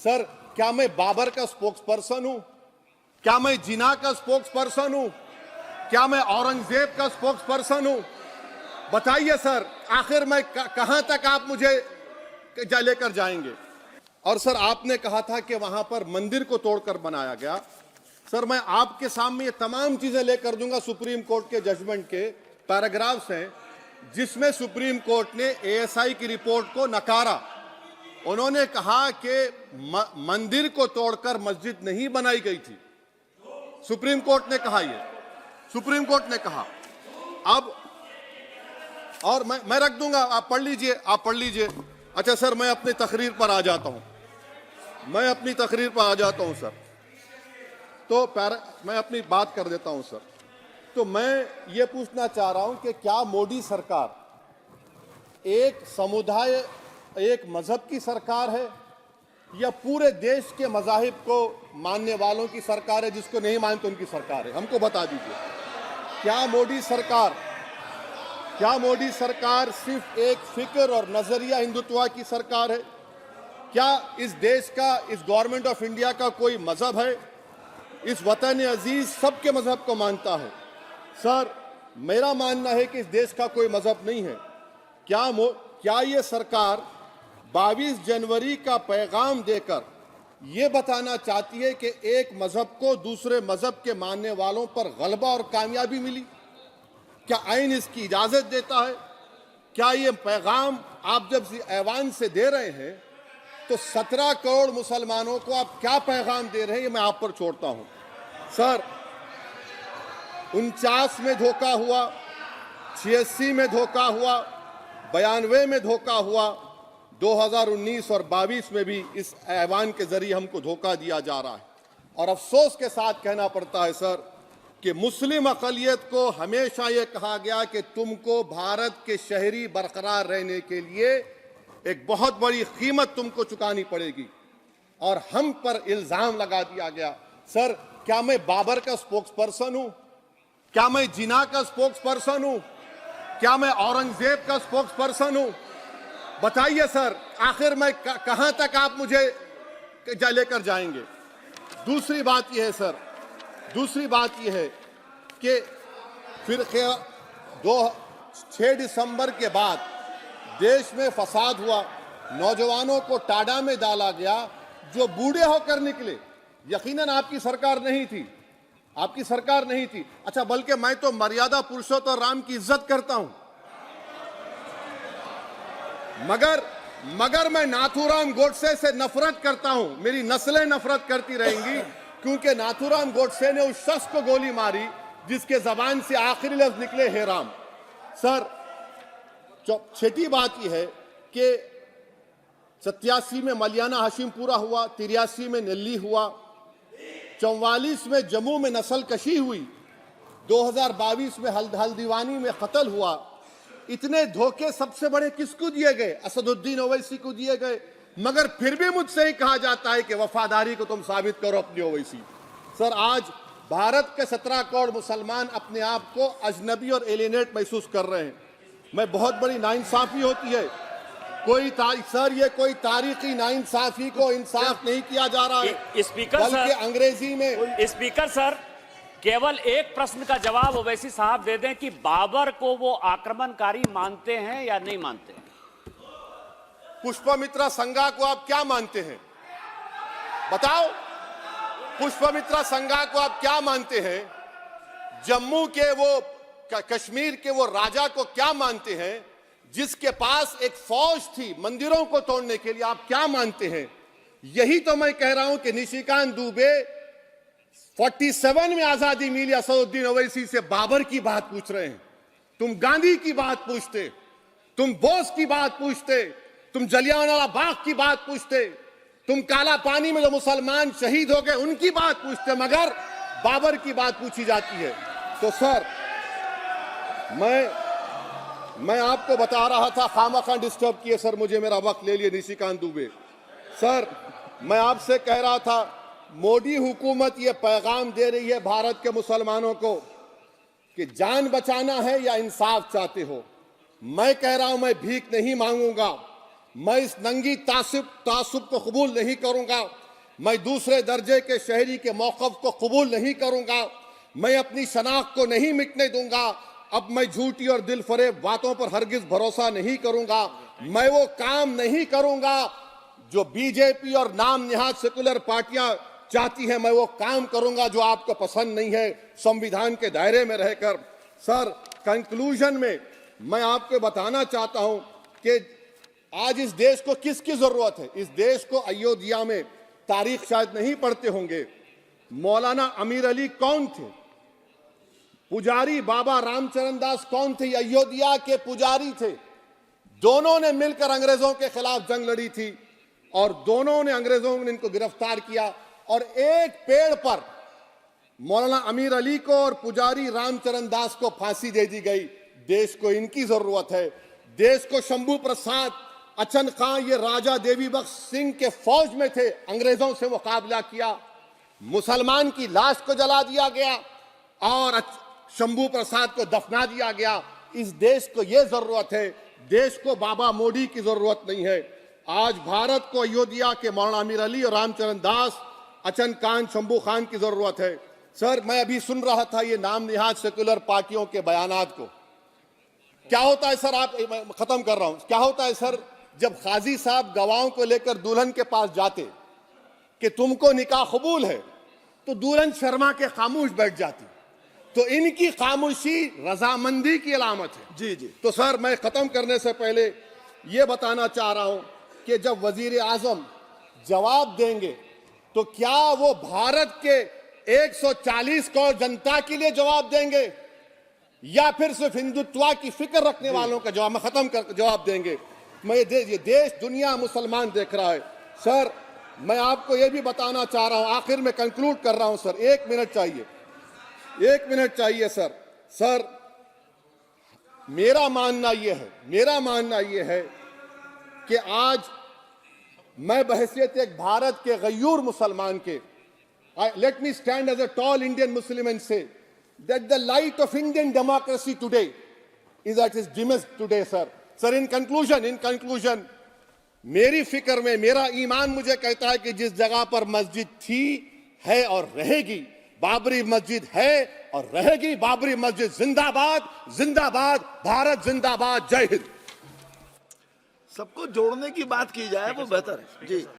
Sir, क्या मैं बाबर का स्पोक्स पर्सन हूं? क्या मैं जिना का स्पोक्स पर्सन हूं? क्या मैं औरंगजेब का स्पोक्स पर्सन हूं? बताइए सर, आखिर मैं कहां तक आप मुझे लेकर जाएंगे? और सर, आपने कहा था कि वहां पर मंदिर को तोड़कर बनाया गया। सर, मैं आपके सामने ये तमाम चीजें लेकर दूंगा। सुप्रीम कोर्ट के जजमेंट के पैराग्राफ्स हैं जिसमें सुप्रीम कोर्ट ने एएसआई की रिपोर्ट को नकारा। उन्होंने कहा कि मंदिर को तोड़कर मस्जिद नहीं बनाई गई थी। सुप्रीम कोर्ट ने कहा, ये सुप्रीम कोर्ट ने कहा। अब और मैं रख दूंगा, आप पढ़ लीजिए, आप पढ़ लीजिए। अच्छा सर, मैं अपनी तकरीर पर आ जाता हूं, मैं अपनी तकरीर पर आ जाता हूं सर। तो मैं अपनी बात कर देता हूं सर। तो मैं ये पूछना चाह रहा हूं कि क्या मोदी सरकार एक समुदाय, एक मजहब की सरकार है या पूरे देश के मजाहिब को मानने वालों की सरकार है? जिसको नहीं मानते उनकी सरकार है? हमको बता दीजिए। क्या मोदी सरकार सिर्फ एक फिक्र और नजरिया हिंदुत्व की सरकार है? क्या इस देश का, इस गवर्नमेंट ऑफ इंडिया का कोई मजहब है? इस वतन अजीज सबके मजहब को मानता है। सर, मेरा मानना है कि इस देश का कोई मजहब नहीं है। क्या ये सरकार 22 जनवरी का पैगाम देकर ये बताना चाहती है कि एक मजहब को दूसरे मजहब के मानने वालों पर गलबा और कामयाबी मिली? क्या आइन इसकी इजाजत देता है? क्या ये पैगाम आप जब ऐवान से दे रहे हैं तो 17 करोड़ मुसलमानों को आप क्या पैगाम दे रहे हैं, ये मैं आप पर छोड़ता हूं। सर, 49 में धोखा हुआ, 86 में धोखा हुआ, 92 में धोखा हुआ, 2019 और 22 में भी इस ऐवान के जरिए हमको धोखा दिया जा रहा है। और अफसोस के साथ कहना पड़ता है सर कि मुस्लिम अक़लियत को हमेशा ये कहा गया कि तुमको भारत के शहरी बरकरार रहने के लिए एक बहुत बड़ी कीमत तुमको चुकानी पड़ेगी, और हम पर इल्जाम लगा दिया गया। सर, क्या मैं बाबर का स्पोक्स पर्सन हूं? क्या मैं जिना का स्पोक्स पर्सन हूं? क्या मैं औरंगजेब का स्पोक्स पर्सन हूं? बताइए सर, आखिर मैं कहां तक आप मुझे लेकर जाएंगे? दूसरी बात यह है सर, दूसरी बात यह है कि फिर 6 दिसंबर के बाद देश में फसाद हुआ, नौजवानों को टाडा में डाला गया जो बूढ़े होकर निकले। यकीनन आपकी सरकार नहीं थी, आपकी सरकार नहीं थी। अच्छा, बल्कि मैं तो मर्यादा पुरुषोत्तम राम की इज्जत करता हूं, मगर मैं नाथूराम गोडसे से नफरत करता हूं। मेरी नस्लें नफरत करती रहेंगी क्योंकि नाथूराम गोडसे ने उस शख्स को गोली मारी जिसके जबान से आखिरी लफ्ज निकले, हे राम। सर, छठी बात यह है कि 87 में मलियाना हाशिमपुरा हुआ, 83 में नेल्ली हुआ, 44 में जम्मू में नस्ल कशी हुई, 2022 में हल्दीवानी में कत्ल हुआ। इतने धोखे सबसे बड़े किसको दिए गए? असदुद्दीन ओवैसी को दिए गए। मगर फिर भी मुझसे ही कहा जाता है कि वफादारी को तुम साबित करो अपनी ओवैसी। सर, आज भारत के 17 करोड़ मुसलमान अपने आप को अजनबी और एलिनेट महसूस कर रहे हैं। मैं बहुत बड़ी नाइंसाफी होती है। सर, ये कोई तारीखी नाइंसाफी को इंसाफ नहीं किया जा रहा है। स्पीकर बल्कि अंग्रेजी में स्पीकर सर, केवल एक प्रश्न का जवाब ओवैसी साहब दे दें कि बाबर को वो आक्रमणकारी मानते हैं या नहीं मानते? पुष्पमित्रा संघा को आप क्या मानते हैं? बताओ, पुष्पमित्रा संघा को आप क्या मानते हैं? जम्मू के वो, कश्मीर के वो राजा को क्या मानते हैं जिसके पास एक फौज थी मंदिरों को तोड़ने के लिए? आप क्या मानते हैं? यही तो मैं कह रहा हूं कि निशिकांत दुबे 47 में आजादी मिली, असदुद्दीन ओवैसी से बाबर की बात पूछ रहे हैं। तुम गांधी की बात पूछते, तुम बोस की बात पूछते, तुम जलियांवाला बाग की बात पूछते, तुम काला पानी में जो मुसलमान शहीद हो गए उनकी बात पूछते, मगर बाबर की बात पूछी जाती है। तो सर, मैं आपको बता रहा था, खामखा डिस्टर्ब किए सर, मुझे मेरा वक्त ले लिए निशिकांत दुबे। सर, मैं आपसे कह रहा था, मोदी हुकूमत ये पैगाम दे रही है भारत के मुसलमानों को कि जान बचाना है या इंसाफ चाहते हो। मैं कह रहा हूं, मैं भीख नहीं मांगूंगा। मैं इस नंगी तासुब को कबूल नहीं करूंगा। मैं दूसरे दर्जे के शहरी के मौक़िफ़ को कबूल नहीं करूंगा। मैं अपनी शनाख्त को नहीं मिटने दूंगा। अब मैं झूठी और दिल फरेब बातों पर हरगिज भरोसा नहीं करूंगा। मैं वो काम नहीं करूंगा जो बीजेपी और नाम निहाद सेकुलर पार्टियां चाहती हैं। मैं वो काम करूंगा जो आपको पसंद नहीं है, संविधान के दायरे में रहकर। सर, कंक्लूजन में मैं आपको बताना चाहता हूं कि आज इस देश को किसकी जरूरत है। इस देश को अयोध्या में, तारीख शायद नहीं पढ़ते होंगे, मौलाना अमीर अली कौन थे, पुजारी बाबा रामचरण दास कौन थे, अयोध्या के पुजारी थे। दोनों ने मिलकर अंग्रेजों के खिलाफ जंग लड़ी थी और दोनों ने, अंग्रेजों ने इनको गिरफ्तार किया और एक पेड़ पर मौलाना अमीर अली को और पुजारी रामचरण दास को फांसी दे दी गई। देश को इनकी जरूरत है। देश को शंभू प्रसाद, अचन खां, ये राजा देवी बख्श सिंह के फौज में थे, अंग्रेजों से मुकाबला किया। मुसलमान की लाश को जला दिया गया और शंभू प्रसाद को दफना दिया गया। इस देश को यह जरूरत है। देश को बाबा मोदी की जरूरत नहीं है। आज भारत को अयोध्या के मौलाना अमीर अली और रामचरण दास, अचन खान, शंभू खान की जरूरत है। सर, मैं अभी सुन रहा था ये नाम निहाद सेकुलर पार्टियों के बयानात को। क्या होता है सर, आप, खत्म कर रहा हूं, क्या होता है सर, जब काजी साहब गवाहों को लेकर दुल्हन के पास जाते कि तुमको निकाह कबूल है, तो दुल्हन शर्मा के खामोश बैठ जाती। तो इनकी खामोशी रजामंदी की अलामत है। जी जी। तो सर, मैं खत्म करने से पहले ये बताना चाह रहा हूं कि जब वजीर आजम जवाब देंगे तो क्या वो भारत के 140 करोड़ जनता के लिए जवाब देंगे या फिर सिर्फ हिंदुत्व की फिक्र रखने वालों का जवाब, मैं खत्म कर जवाब देंगे। मैं ये देश, दुनिया, मुसलमान देख रहा है। सर, मैं आपको ये भी बताना चाह रहा हूं, आखिर में कंक्लूड कर रहा हूं सर, 1 मिनट चाहिए, 1 मिनट चाहिए सर। सर, मेरा मानना यह है कि आज मैं बहैसियत एक भारत के गयूर मुसलमान के, let me stand as a tall Indian Muslim and say that the light of Indian democracy today is at its dimmest today, sir. Sir, in conclusion, मेरी फिक्र में, मेरा ईमान मुझे कहता है कि जिस जगह पर मस्जिद थी, है और रहेगी, बाबरी मस्जिद है और रहेगी। बाबरी मस्जिद जिंदाबाद, जिंदाबाद, भारत जिंदाबाद, जय हिंद। सबको जोड़ने की बात की जाए वो बेहतर है। जी।